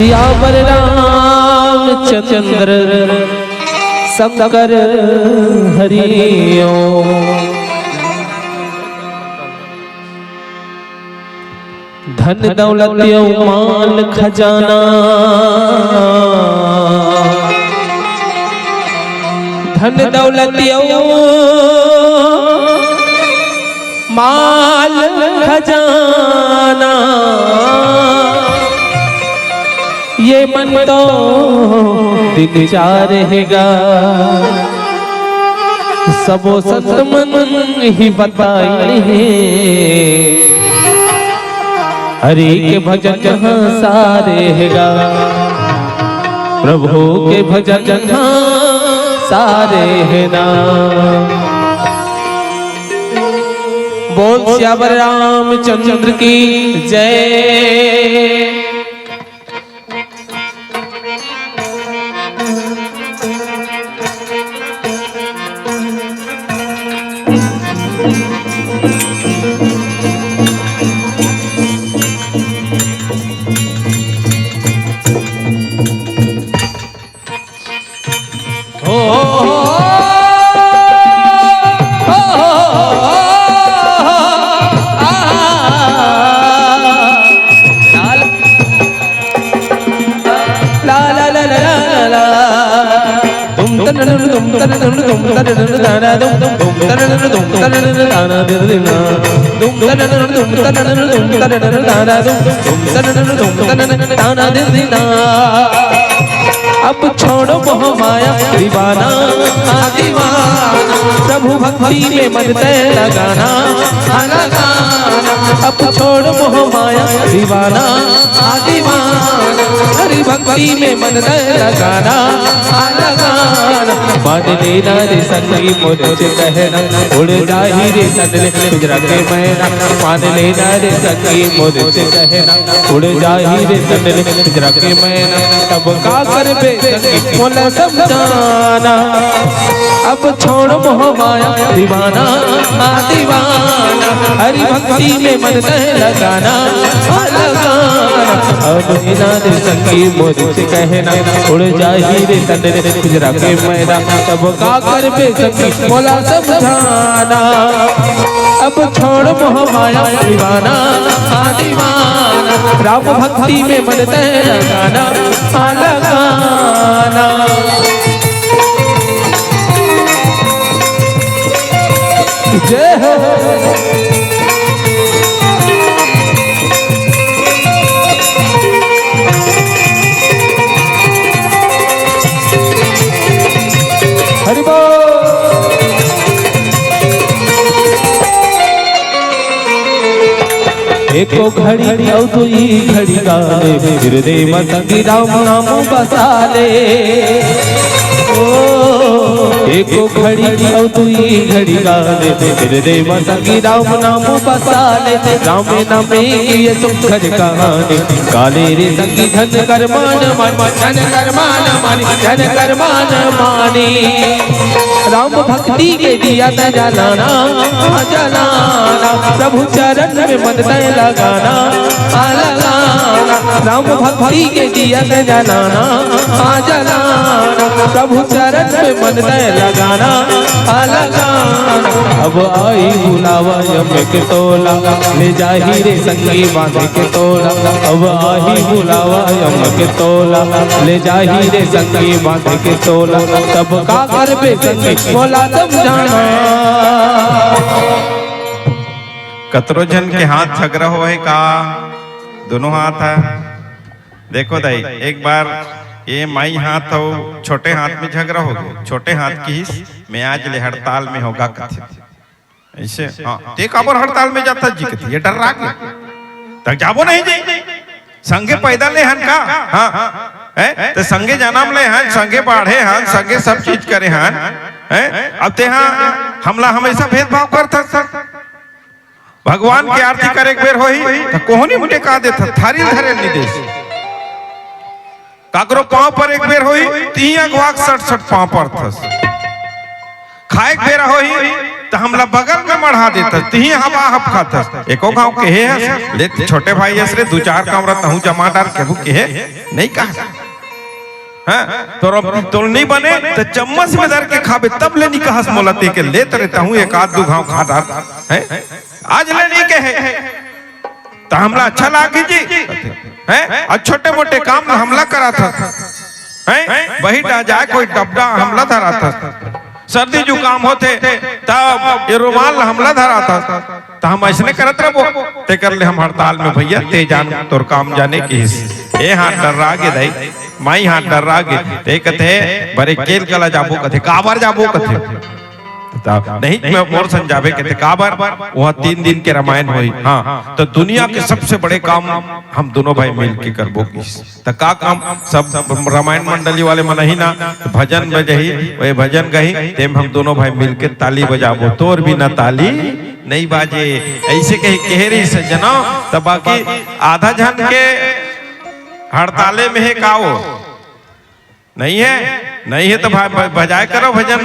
सियावर रामचंद्र शंकर हरिओ। धन दौलत माल खजाना, धन दौलत माल खजाना, ये मन तो दिन जा रहेगा, सबो संत मन ही बताए हरि के भजन जहाँ सारेगा, प्रभु के भजन जहाँ सारे है ना। बोल सियावर रामचंद्र की जय। अब छोड़ो मोह माया दीवाना दीवाना, प्रभु भक्ति में मन तय लगाना लगाना। अब छोड़ो मोह माया दीवाना दीवाना, हरि भक्ति में मन तय लगाना लगाना। मान लेना रे संगी मुझे कहना, उड़ जाही रे संदले गुजरा के मैना। मान लेना रे संगी मुझे कहना, उड़ जाही रे संदले गुजरा के मैना। तब का कर बे मोला समझाना, अब छोड़ मोह माया दीवाना दीवाना, हरि भक्ति में मन तय लगाना लगाना। अब लेना रे संगी मुझे कहना, उड़ जाही रे संदले गुजरा के मैना। तब का कर बे संगी मोला समझाना, अब छोड़ मोह माया दीवाना दीवाना, राम भक्ति में मन तय लगाना लगाना। जय हो हरि बोल। एको घड़ी औ दुई घड़ी गाले, हृदय में संगी राम नाम बसाले। ओ एको घड़ी औ दुई घड़ी गाले, हृदय में संगी राम नाम बसाले। राम नामे ये सुखद कहानी, काले रे संगी धन कर मान मान, धन कर मान मानी, धन कर मान मानी। राम भक्ति के दिया न जलाना जलाना, प्रभु चरण में मन तय लगाना लगाना। राम भक्ति के दिया न जलाना जलाना, प्रभु चरण में मन तय लगाना लगाना। अब आई बुलावा यम के तोला, ले जाही रे संगी बांध के तोला। अब आई बुलावा यम के तोला, ले जाही रे संगी बांध के तोला। तब का कर बे संगी मोला समझाना। कतरो जन के हाथ झगड़ा हो है का, दोनों हाथ है। देखो दाई, एक बार ये माई हाथ हो छोटे हाथ में झगड़ा हो गया, छोटे हाथ की मैं आज ले हड़ताल में होगा कथे ऐसे। हाँ ते काबर हड़ताल में जाता जी कथी, ये डर रहा तक जाबो नहीं जी संगे पैदा ले हन का। हाँ तो संगे जन्म ले हन, संगे बाढ़े हन, संगे सब चीज करे हन। अब ते हाँ हमला हमेशा भेदभाव करता सर। भगवान की आरती करे बेर होई तो कोहनी मुझे का देता थारी धरे निदेश। काकरो पांव पर एक बेर होई, 3 अगवाक 60 पांव पर थस। खाए बेरा होई तो हमला बगल में मढ़ा देता तिही हवा हप खाता एको गांव के है ले छोटे भाई ऐसे दो चार कमरा तहु जमा डार केहू के है नहीं कहा तो नहीं बने तो चम्मच में दर के खाबे तब ले नहीं कहस मोलते के लेत रहता हूँ एक आध दो घाव खा डार है आज ले नहीं के है तो हमला अच्छा लागी जी है और छोटे मोटे काम में हमला करा था है वही जाए कोई डब्बा हमला धरा था सर्दी जुकाम होते तब ये रुमाल हमला धरा था तो हम ऐसे करत रहो ते कर ले हम हड़ताल में भैया ते जान तोर काम जाने की ए हाथ डर रहा गे दाई माई हाथ डर रहा गे ते कथे बरे केल कला जाबो कथे काबर जाबो कथे नहीं मैं मोर समझावे कहते काबर वहाँ 3 दिन के रामायण हुई हाँ तो दुनिया के सबसे बड़े काम हम दोनों भाई मिल के करबो तो का काम सब रामायण मंडली वाले मन ही ना तो भजन बजही वही भजन गही तेम हम दोनों भाई मिल के ताली बजाबो तोर भी ना ताली नहीं बाजे ऐसे कही केहरी से जना तो बाकी आधा जन के हड़ताले में है काओ नहीं है तो भाई बजाए करो भजन।